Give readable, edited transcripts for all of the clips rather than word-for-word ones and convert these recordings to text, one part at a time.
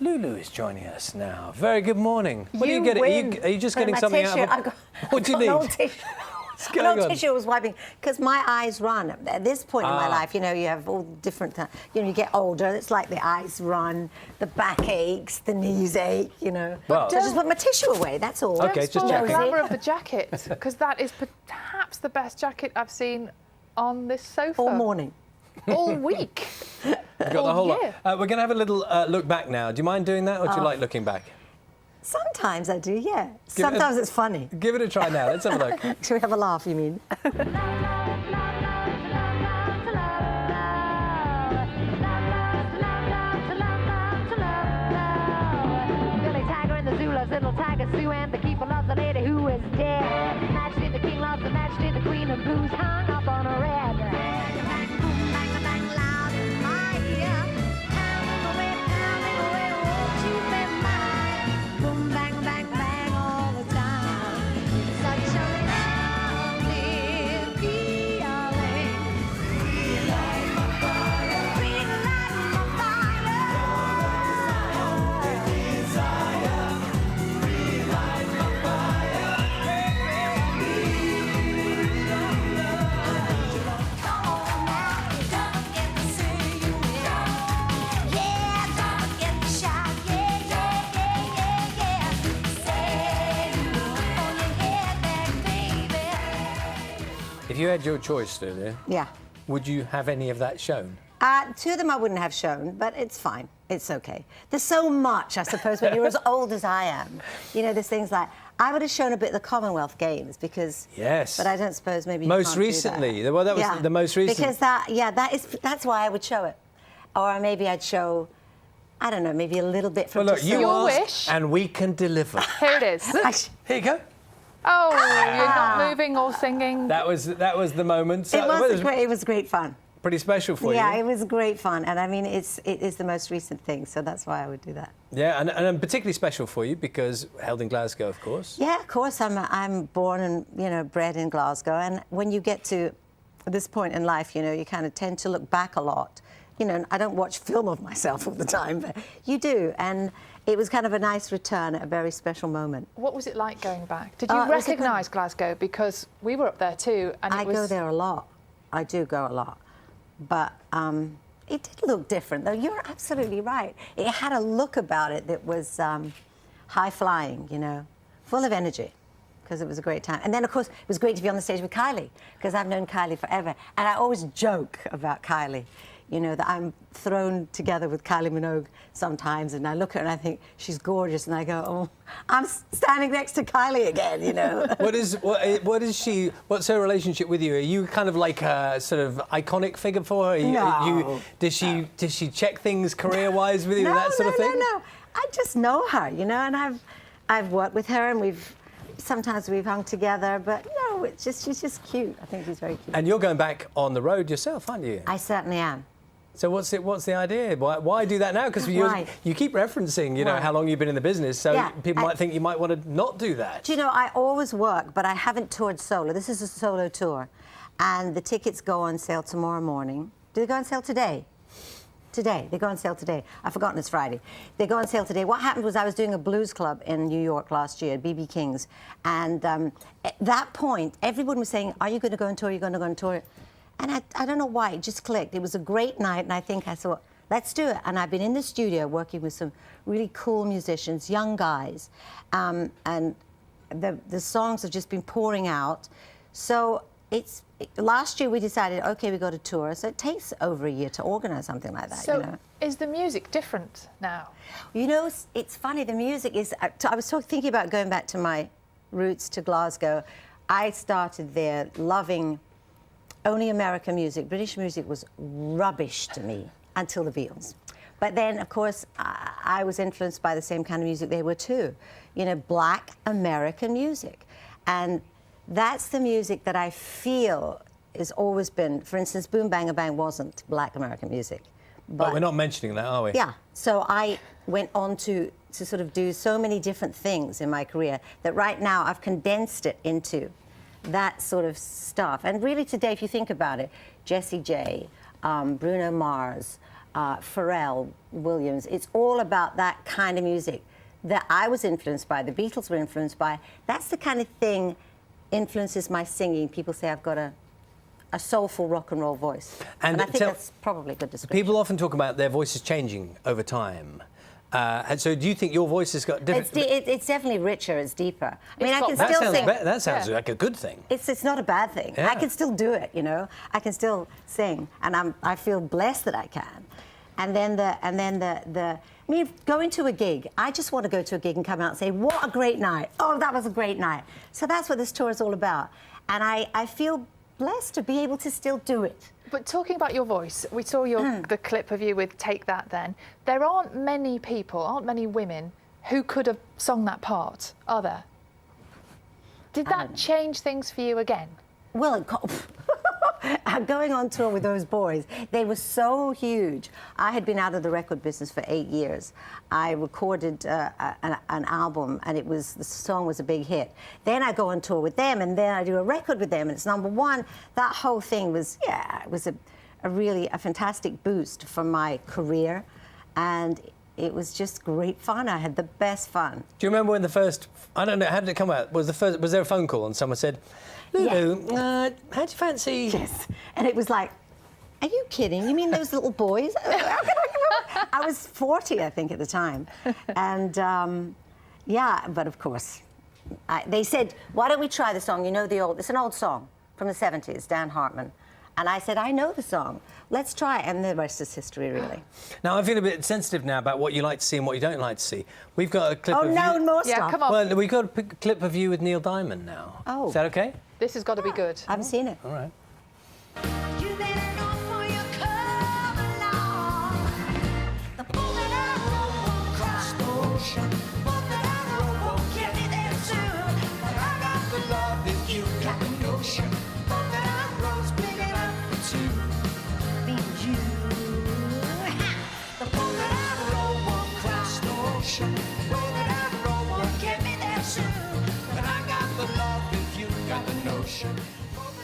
Lulu is joining us now. Very good morning. What are you win. getting? Are you just getting something out of it? What do you need? What's going on? Tissue I was wiping because my eyes run. At this point in my life, you know, you have all different. You know, you get older. It's like the eyes run, the back aches, the knees ache. You know. Well, so just put my tissue away. That's all. Okay, just check the glamour of the jacket, because that is perhaps the best jacket I've seen on this sofa all morning, all week. You've got the whole lot. We're going to have a little look back now. Do you mind doing that, or do you like looking back? Sometimes I do, yeah. Sometimes it's funny. Give it a try now. Let's have a look. Should we have a laugh, you mean? Little tiger Sue and the keeper loves the lady who is dead. Majesty the king loves the majesty the queen of blues hung up on a red. Bang, boom, bang, bang, loud in my ear. Pounding away, won't you be mine? Boom, bang, bang, bang all the time. Such a lovely feeling. Free like my fire. Free like my fire. Desire. If you had your choice, Lulu, Yeah. would you have any of that shown? Two of them I wouldn't have shown, but it's fine. It's okay. There's so much, I suppose, when you're as old as I am. You know, there's things like, I would have shown a bit of the Commonwealth Games because... Yes. But I don't suppose maybe you most can't recently. do that. Well, that was the most recent. Because that's why I would show it. Or maybe I'd show, I don't know, maybe a little bit from... Well, look, you Your asked, wish. and we can deliver. Here it is. Here you go. Oh, you're not moving or singing. That was the moment. It was great fun. Pretty special for you. Yeah, it was great fun, and I mean, it is the most recent thing, so that's why I would do that. Yeah, and particularly special for you because held in Glasgow, of course. Yeah, of course. I'm born and bred in Glasgow, and when you get to this point in life, you know, you kind of tend to look back a lot. You know, I don't watch film of myself all the time, but you do, and it was kind of a nice return at a very special moment. What was it like going back? Did you recognise Glasgow? Because we were up there too, and I go there a lot. I do go a lot. But it did look different, though. You're absolutely right. It had a look about it that was high-flying, you know, full of energy, because it was a great time. And then, of course, it was great to be on the stage with Kylie, because I've known Kylie forever. And I always joke about Kylie, you know, that I'm thrown together with Kylie Minogue sometimes, and I look at her and I think, she's gorgeous, and I go, oh, I'm standing next to Kylie again, you know. What's her relationship with you? Are you kind of like a sort of iconic figure for her? No. Does she check things career-wise with you, that sort of thing? No. I just know her, you know, and I've worked with her, and sometimes we've hung together, but no, she's just cute. I think she's very cute. And you're going back on the road yourself, aren't you? I certainly am. So what's the idea? Why do that now? Because you keep referencing, you know, how long you've been in the business, so people might think you might want to not do that. Do you know, I always work, but I haven't toured solo. This is a solo tour, and the tickets go on sale tomorrow morning. Do they go on sale today? Today. They go on sale today. I've forgotten it's Friday. They go on sale today. What happened was I was doing a blues club in New York last year, BB King's, and at that point, everyone was saying, are you going to go on tour? Are you going to go on tour? And I don't know why, it just clicked. It was a great night, and I think I thought, let's do it. And I've been in the studio working with some really cool musicians, young guys, and the songs have just been pouring out. So last year we decided, okay, we got a tour, so it takes over a year to organise something like that. So you know? Is the music different now? You know, it's funny, the music is... I was thinking about going back to my roots to Glasgow. I started there loving only American music. British music was rubbish to me until the Beatles. But then, of course, I was influenced by the same kind of music they were too. You know, black American music. And that's the music that I feel has always been... For instance, Boom Bang a Bang wasn't black American music. But we're not mentioning that, are we? Yeah. So I went on to sort of do so many different things in my career that right now I've condensed it into that sort of stuff. And really today, if you think about it, Jessie J, Bruno Mars, Pharrell Williams. It's all about that kind of music that I was influenced by, the Beatles were influenced by. That's the kind of thing influences my singing. People say I've got a soulful rock and roll voice. And I think that's probably a good description. People often talk about their voices changing over time. And so do you think your voice has got different... It's definitely richer, it's deeper. I mean, I can still sing... That sounds like a good thing. It's not a bad thing. Yeah. I can still do it, you know. I can still sing, and I feel blessed that I can. And then I mean, going to a gig, I just want to go to a gig and come out and say, what a great night. Oh, that was a great night. So that's what this tour is all about. And I feel blessed to be able to still do it. But talking about your voice, we saw the clip of you with Take That Then. There aren't many women who could have sung that part, are there? Did that change things for you again? Well, going on tour with those boys, they were so huge. I had been out of the record business for 8 years. I recorded an album, and the song was a big hit. Then I go on tour with them, and then I do a record with them, and it's #1. That whole thing was, it was a really fantastic boost for my career, and it was just great fun. I had the best fun. Do you remember when the first, I don't know, how did it come out? Was there a phone call and someone said, Lulu, how'd you fancy? Yes. And it was like, are you kidding? You mean those little boys? I was 40, I think, at the time. And, yeah, but of course, they said, why don't we try the song? You know it's an old song from the 70s, Dan Hartman. And I said, I know the song. Let's try it. And the rest is history, really. Now, I feel a bit sensitive now about what you like to see and what you don't like to see. We've got a clip of you... Oh, no, more stuff. Yeah, come on. Well, we've got a clip of you with Neil Diamond now. Oh. Is that OK? This has got to be good. I haven't seen it. All right.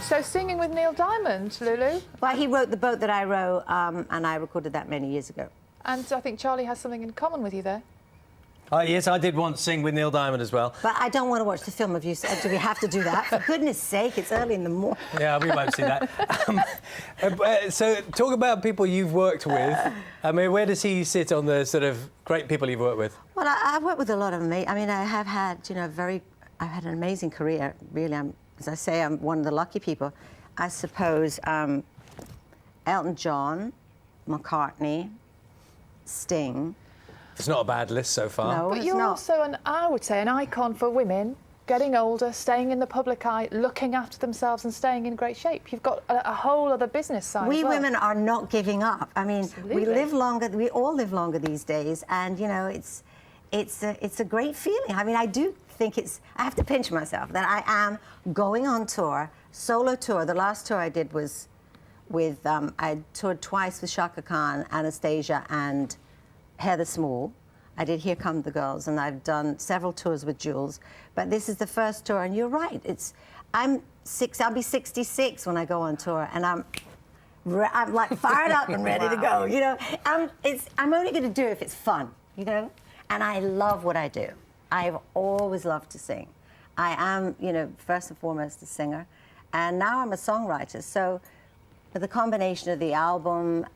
So singing with Neil Diamond, Lulu? Well, he wrote The Boat That I Row, and I recorded that many years ago. And I think Charlie has something in common with you there. Yes, I did once sing with Neil Diamond as well. But I don't want to watch the film of you. Do we have to do that? For goodness sake, it's early in the morning. Yeah, we won't see that. So talk about people you've worked with. I mean, where does he sit on the sort of great people you've worked with? Well, I've worked with a lot of them. I mean, I have had, I've had an amazing career, really. As I say, I'm one of the lucky people. I suppose Elton John, McCartney, Sting. It's not a bad list so far. No, but you're also, I would say, an icon for women, getting older, staying in the public eye, looking after themselves and staying in great shape. You've got a whole other business side We as well. women are not giving up. I mean, Absolutely. we live longer. We all live longer these days, and it's a great feeling. I mean, I do think I have to pinch myself that I am going on tour, solo tour. The last tour I did was with, I toured twice with Shaka Khan, Anastasia, and Heather Small. I did Here Come the Girls, and I've done several tours with Jules. But this is the first tour, and you're right. I'll be 66 when I go on tour, and I'm like fired up and ready to go. You know, I'm only going to do it if it's fun. You know, and I love what I do. I've always loved to sing. I am, first and foremost a singer, and now I'm a songwriter. So, with the combination of the album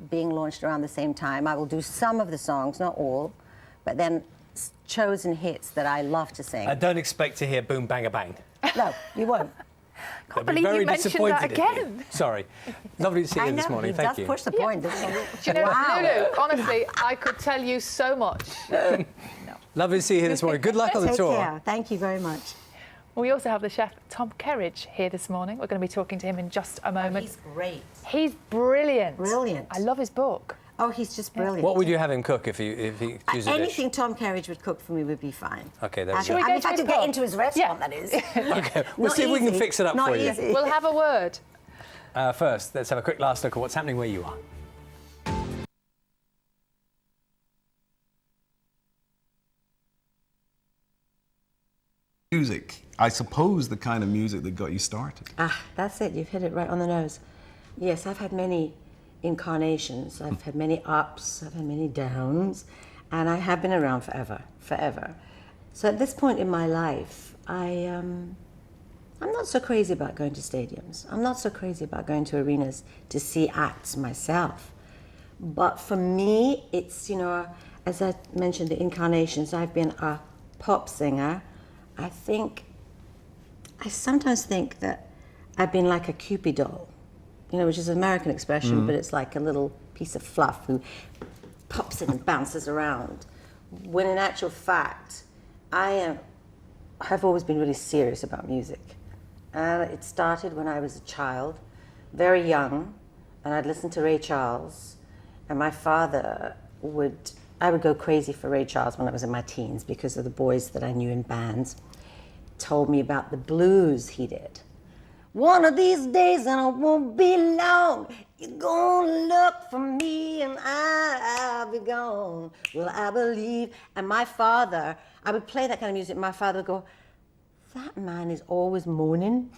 being launched around the same time, I will do some of the songs, not all, but then chosen hits that I love to sing. I don't expect to hear Boom Bang a Bang. No, you won't. Can't believe you mentioned that again. Sorry. Lovely to see you this morning. Thank you. He does push the point, doesn't he? Do you know, Wow. Lulu, honestly, I could tell you so much. No. Lovely to see you here this morning. Good luck on the tour. Take care. Thank you very much. We also have the chef, Tom Kerridge, here this morning. We're going to be talking to him in just a moment. He's great. He's brilliant. Brilliant. I love his book. Oh, he's just brilliant. What would you have him cook if he chooses a dish? Anything Tom Kerridge would cook for me would be fine. OK, there we Should go. we go I mean, if to I his could get pub? into his restaurant, that is. OK, we'll Not see if we can easy. fix it up Not for you. easy. We'll have a word. First, let's have a quick last look at what's happening where you are. Music. I suppose the kind of music that got you started. Ah, that's it. You've hit it right on the nose. Yes, I've had many incarnations. I've had many ups, I've had many downs, and I have been around forever. So at this point in my life, I'm not so crazy about going to stadiums. I'm not so crazy about going to arenas to see acts myself. But for me, it's, as I mentioned, the incarnations. I've been a pop singer. I sometimes think that I've been like a Cupid doll, which is an American expression, but it's like a little piece of fluff who pops in and bounces around. When in actual fact, I have always been really serious about music. It started when I was a child, very young, and I'd listen to Ray Charles, and my father I would go crazy for Ray Charles when I was in my teens because of the boys that I knew in bands told me about the blues he did. One of these days, and it won't be long, you're gonna look for me and I'll be gone. Well, I believe. And my father, I would play that kind of music, my father would go, that man is always moaning.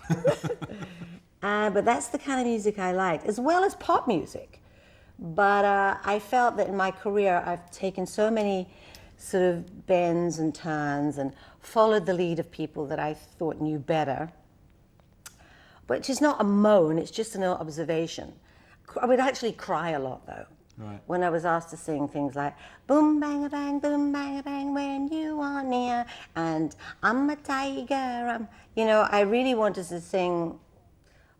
But that's the kind of music I like, as well as pop music. But I felt that in my career, I've taken so many sort of bends and turns and followed the lead of people that I thought knew better. Which is not a moan, it's just an observation. I would actually cry a lot, though. Right. When I was asked to sing things like boom bang a bang when you are near, and I'm a tiger, I really wanted to sing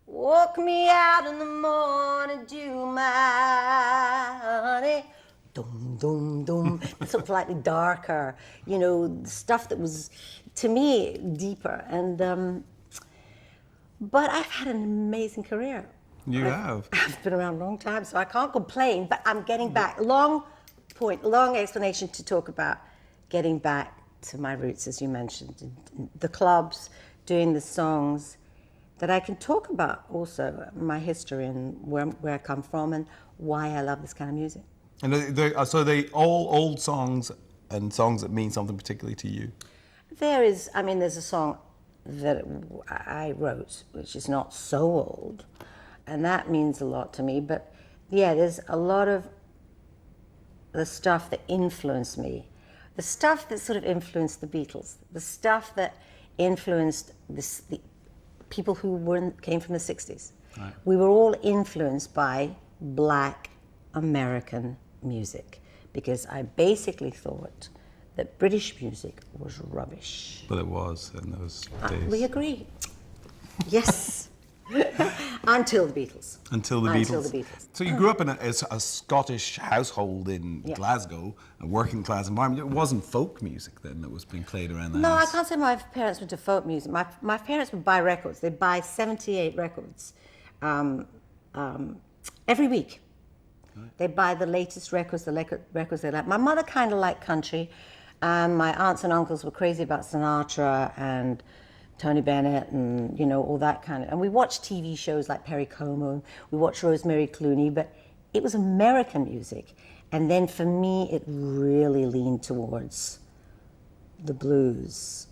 walk me out in the morning dew, my honey, dum dum dum. Sort of slightly darker, stuff that was to me deeper. And but I've had an amazing career. You have. I've been around a long time, so I can't complain, but I'm getting back. Long explanation to talk about getting back to my roots, as you mentioned, the clubs, doing the songs, that I can talk about also my history and where I come from and why I love this kind of music. And so they all old songs and songs that mean something particularly to you? There's a song that I wrote, which is not so old, and that means a lot to me. But yeah, there's a lot of the stuff that influenced me, the stuff that sort of influenced the Beatles, the stuff that influenced the people who came from the 60s. Right. We were all influenced by Black American music because I basically thought that British music was rubbish. Well, it was in those days. We agree. Yes. Until the Beatles. Until the Beatles. So you grew up in a Scottish household in Glasgow, a working class environment. It wasn't folk music then that was being played around the house? No, I can't say my parents were into folk music. My parents would buy records. They'd buy 78 records every week. Right. They'd buy the latest records, the records they liked. My mother kind of liked country. My aunts and uncles were crazy about Sinatra and Tony Bennett and, all that kind of... And we watched TV shows like Perry Como, we watched Rosemary Clooney, but it was American music. And then for me, it really leaned towards the blues